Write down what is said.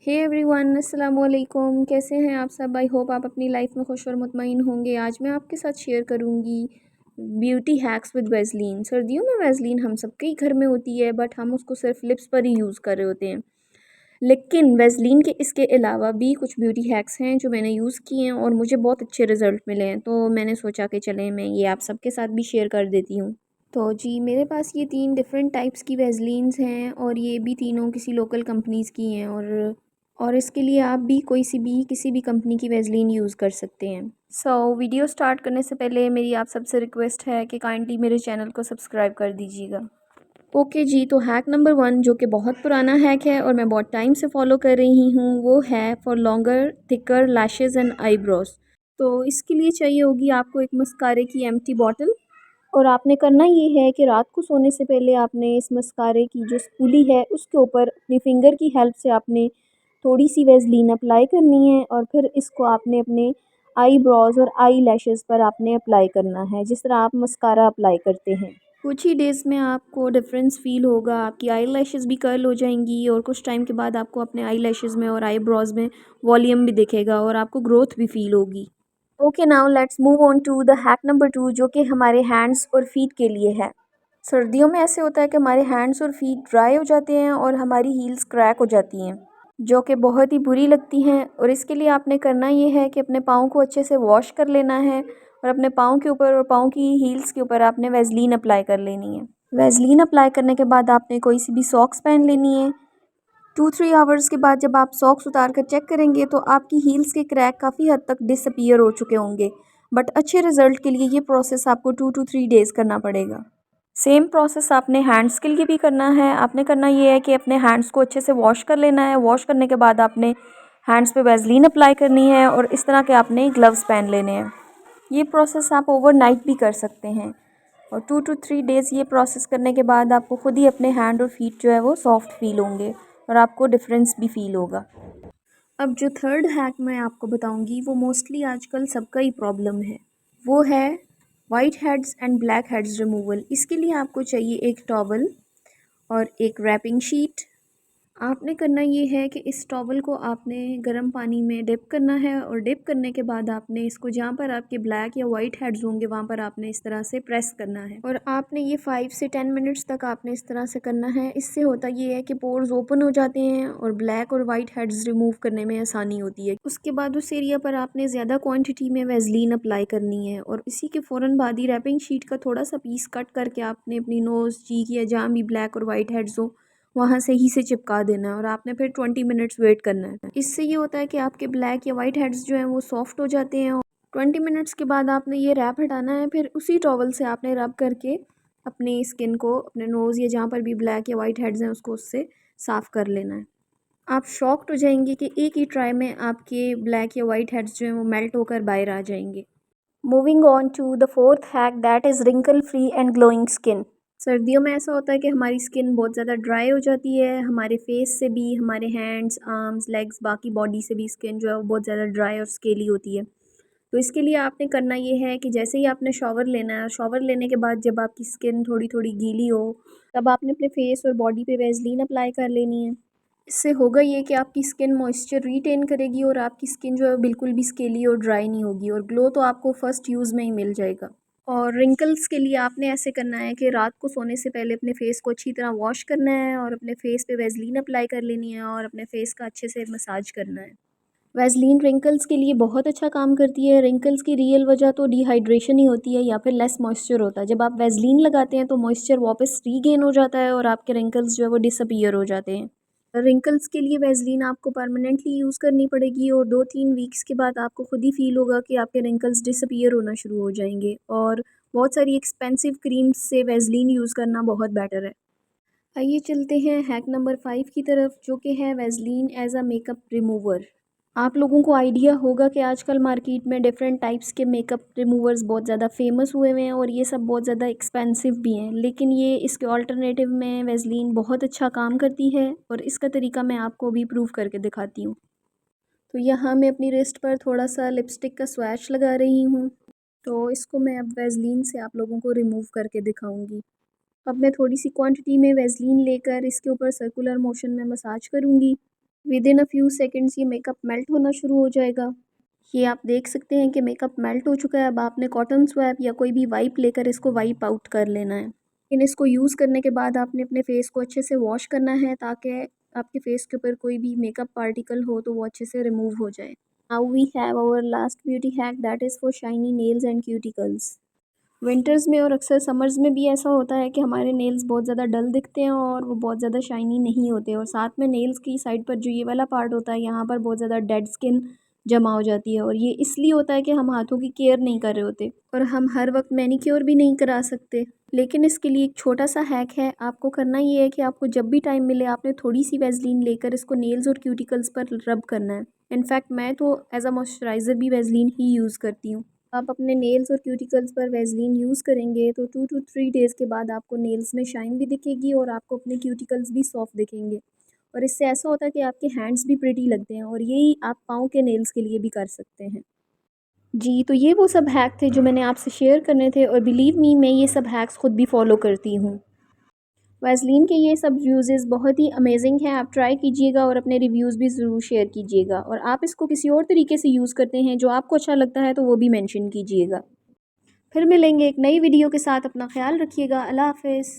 Hey everyone, अस्सलाम वालेकुम। कैसे हैं आप सब? आई होप आप अपनी लाइफ में खुश और मुतमईन होंगे। आज मैं आपके साथ शेयर करूंगी ब्यूटी हैक्स विद वैसलीन। सर्दियों में वैसलीन हम सबके ही घर में होती है, बट हम उसको सिर्फ लिप्स पर ही यूज़ कर रहे होते हैं। लेकिन वैसलीन के इसके अलावा भी कुछ ब्यूटी हैक्स हैं जो मैंने यूज़ किए हैं और मुझे बहुत अच्छे रिज़ल्ट मिले हैं, तो मैंने सोचा कि चलें मैं ये आप सबके साथ भी शेयर कर देती हूँ। तो जी, मेरे पास ये 3 डिफरेंट टाइप्स की वैसलीन्स हैं और ये भी तीनों किसी लोकल कंपनीज़ की हैं और इसके लिए आप भी कोई सी भी किसी भी कंपनी की वैसलीन यूज़ कर सकते हैं। वीडियो स्टार्ट करने से पहले मेरी आप सबसे रिक्वेस्ट है कि काइंडली मेरे चैनल को सब्सक्राइब कर दीजिएगा। ओके जी, तो हैक नंबर 1 जो कि बहुत पुराना हैक है और मैं बहुत टाइम से फॉलो कर रही हूँ, वो है for longer thicker lashes and eyebrows. तो इसके लिए चाहिए होगी आपको एक मस्कारे की एम्प्टी बॉटल और आपने करना ये है कि रात को सोने से पहले आपने इस मस्कारे की जो स्पूली है उसके ऊपर अपनी फिंगर की हेल्प से आपने थोड़ी सी वैसलीन अप्लाई करनी है और फिर इसको आपने अपने आई ब्रोज और आई लैशेज़ पर आपने अप्लाई करना है, जिस तरह आप मस्कारा अप्लाई करते हैं। कुछ ही डेज़ में आपको डिफरेंस फ़ील होगा, आपकी आई लैशेज़ भी कर्ल हो जाएंगी और कुछ टाइम के बाद आपको अपने आई लैशेज़ में और आई ब्रोज में वॉल्यूम भी दिखेगा और आपको ग्रोथ भी फ़ील होगी। Okay, now let's move on to the hack number 2 जो कि हमारे हैंड्स और फीट के लिए है। सर्दियों में ऐसे होता है कि हमारे हैंड्स और फीट ड्राई हो जाते हैं और हमारी हील्स क्रैक हो जाती हैं, जो कि बहुत ही बुरी लगती हैं। और इसके लिए आपने करना ये है कि अपने पाँव को अच्छे से वॉश कर लेना है और अपने पाँव के ऊपर और पाँव की हील्स के ऊपर आपने वैसलीन अप्लाई कर लेनी है। वैसलीन अप्लाई करने के बाद आपने कोई सी भी सॉक्स पहन लेनी है। 2-3 आवर्स के बाद जब आप सॉक्स उतार कर चेक करेंगे तो आपकी हील्स के क्रैक काफ़ी हद तक डिसअपीयर हो चुके होंगे। बट अच्छे रिजल्ट के लिए ये प्रोसेस आपको 2 to 3 डेज़ करना पड़ेगा। सेम प्रोसेस आपने हैंड्स के लिए भी करना है। आपने करना ये है कि अपने हैंड्स को अच्छे से वॉश कर लेना है। वॉश करने के बाद आपने हैंड्स पे वैसलीन अप्लाई करनी है और इस तरह के आपने ग्लव्स पहन लेने हैं। ये प्रोसेस आप ओवरनाइट भी कर सकते हैं और 2 to 3 डेज़ ये प्रोसेस करने के बाद आपको खुद ही अपने हैंड और फीट जो है वो सॉफ्ट फील होंगे और आपको डिफरेंस भी फील होगा। अब जो थर्ड हैक मैं आपको बताऊंगी वो मोस्टली आजकल सबका ही प्रॉब्लम है, वो है white heads and black heads removal. इसके लिए आपको चाहिए एक टॉवल और एक रैपिंग शीट। आपने करना ये है कि इस टॉवल को आपने गर्म पानी में डिप करना है और डिप करने के बाद आपने इसको जहाँ पर आपके ब्लैक या वाइट हेड्स होंगे वहाँ पर आपने इस तरह से प्रेस करना है और आपने ये 5 से 10 मिनट्स तक आपने इस तरह से करना है। इससे होता ये है कि पोर्स ओपन हो जाते हैं और ब्लैक और वाइट हेड्स रिमूव करने में आसानी होती है। उसके बाद उस एरिया पर आपने ज़्यादा क्वान्टिटी में वैसलीन अप्लाई करनी है और इसी के फ़ौरन बाद ही रैपिंग शीट का थोड़ा सा पीस कट करके आपने अपनी नोज़, चीक या जहाँ भी ब्लैक और वाइट हेड्स हो वहाँ से ही से चिपका देना है और आपने फिर 20 मिनट्स वेट करना है। इससे ये होता है कि आपके ब्लैक या वाइट हेड्स जो हैं वो सॉफ्ट हो जाते हैं और 20 मिनट्स के बाद आपने ये रैप हटाना है। फिर उसी टॉवल से आपने रब करके अपनी स्किन को, अपने नोज़ या जहाँ पर भी ब्लैक या वाइट हेड्स हैं उसको उससे साफ़ कर लेना है। आप शॉक्ड हो जाएंगे कि एक ही ट्राई में आपके ब्लैक या वाइट हेड्स जो हैं वो मेल्ट होकर बाहर आ जाएंगे। Moving on to the fourth hack, that is wrinkle free and glowing skin. सर्दियों में ऐसा होता है कि हमारी स्किन बहुत ज़्यादा ड्राई हो जाती है, हमारे फेस से भी, हमारे हैंड्स, आर्म्स, लेग्स, बाकी बॉडी से भी स्किन जो है वो बहुत ज़्यादा ड्राई और स्केली होती है। तो इसके लिए आपने करना ये है कि जैसे ही आपने शॉवर लेना है, शॉवर लेने के बाद जब आपकी स्किन थोड़ी थोड़ी गीली हो तब आपने अपने फेस और बॉडी पे वैसलीन अप्लाई कर लेनी है। इससे होगा ये कि आपकी स्किन मॉइस्चर रिटेन करेगी और आपकी स्किन जो है बिल्कुल भी स्केली और ड्राई नहीं होगी और ग्लो तो आपको फर्स्ट यूज़ में ही मिल जाएगा। और रिंकल्स के लिए आपने ऐसे करना है कि रात को सोने से पहले अपने फेस को अच्छी तरह वॉश करना है और अपने फेस पे वैसलीन अप्लाई कर लेनी है और अपने फेस का अच्छे से मसाज करना है। वैसलीन रिंकल्स के लिए बहुत अच्छा काम करती है। रिंकल्स की रियल वजह तो डिहाइड्रेशन ही होती है या फिर लेस मॉइस्चर होता है। जब आप वैसलीन लगाते हैं तो मॉइस्चर वापस रीगेन हो जाता है और आपके रिंकल्स जो है वो डिसअपीयर हो जाते हैं। रिंकल्स के लिए वैसलीन आपको परमानेंटली यूज़ करनी पड़ेगी और 2-3 वीक्स के बाद आपको खुद ही फील होगा कि आपके रिंकल्स डिसअपीयर होना शुरू हो जाएंगे और बहुत सारी एक्सपेंसिव क्रीम्स से वैसलीन यूज़ करना बहुत बेटर है। आइए चलते हैं हैक नंबर 5 की तरफ, जो कि है Vaseline as a makeup remover. आप लोगों को आइडिया होगा कि आजकल मार्केट में डिफरेंट टाइप्स के मेकअप रिमूवर्स बहुत ज़्यादा फेमस हुए हुए हैं और ये सब बहुत ज़्यादा एक्सपेंसिव भी हैं, लेकिन ये इसके ऑल्टरनेटिव में वैसलीन बहुत अच्छा काम करती है और इसका तरीका मैं आपको भी प्रूव करके दिखाती हूँ। तो यहाँ मैं अपनी रिस्ट पर थोड़ा सा लिपस्टिक का स्वैच लगा रही हूँ। तो इसको मैं अब वैसलीन से आप लोगों को रिमूव करके दिखाऊंगी। अब मैं थोड़ी सी क्वांटिटी में वैसलीन लेकर इसके ऊपर सर्कुलर मोशन में मसाज करूँगी। With in a few seconds ये मेकअप मेल्ट होना शुरू हो जाएगा। ये आप देख सकते हैं कि मेकअप मेल्ट हो चुका है। अब आपने कॉटन स्वैप या कोई भी वाइप लेकर इसको वाइप आउट कर लेना है। लेकिन इसको यूज़ करने के बाद आपने अपने फेस को अच्छे से वॉश करना है ताकि आपके फेस के ऊपर कोई भी मेकअप पार्टिकल हो तो वो अच्छे से रिमूव हो जाए। Now we have our last beauty hack that is for shiny nails and cuticles. Winters में और अक्सर समर्स में भी ऐसा होता है कि हमारे नेल्स बहुत ज़्यादा डल दिखते हैं और वो बहुत ज़्यादा शाइनी नहीं होते, और साथ में नेल्स की साइड पर जो ये वाला पार्ट होता है यहाँ पर बहुत ज़्यादा डेड स्किन जमा हो जाती है, और ये इसलिए होता है कि हम हाथों की केयर नहीं कर रहे होते और हम हर वक्त मैनीक्योर भी नहीं करा सकते। लेकिन इसके लिए एक छोटा सा हैक है। आपको करना ये है कि आपको जब भी टाइम मिले आपने थोड़ी सी वैसलीन लेकर इसको नेल्स और क्यूटिकल्स पर रब करना है। इनफैक्ट मैं तो एज अ मॉइस्चराइज़र भी वैसलीन ही यूज़ करती हूँ। आप अपने नेल्स और क्यूटिकल्स पर वैसलीन यूज़ करेंगे तो 2 to 3 डेज़ के बाद आपको नेल्स में शाइन भी दिखेगी और आपको अपने क्यूटिकल्स भी सॉफ्ट दिखेंगे। और इससे ऐसा होता है कि आपके हैंड्स भी प्रिटी लगते हैं, और यही आप पाँव के नेल्स के लिए भी कर सकते हैं। जी, तो ये वो सब हैक थे जो मैंने आपसे शेयर करने थे, और बिलीव मी मैं ये सब हैक्स खुद भी फॉलो करती हूँ। वैसलीन के ये सब यूजेस बहुत ही अमेजिंग हैं। आप ट्राई कीजिएगा और अपने रिव्यूज़ भी ज़रूर शेयर कीजिएगा, और आप इसको किसी और तरीके से यूज़ करते हैं जो आपको अच्छा लगता है तो वो भी मेंशन कीजिएगा। फिर मिलेंगे एक नई वीडियो के साथ। अपना ख्याल रखिएगा। अल्लाह हाफ़िज़।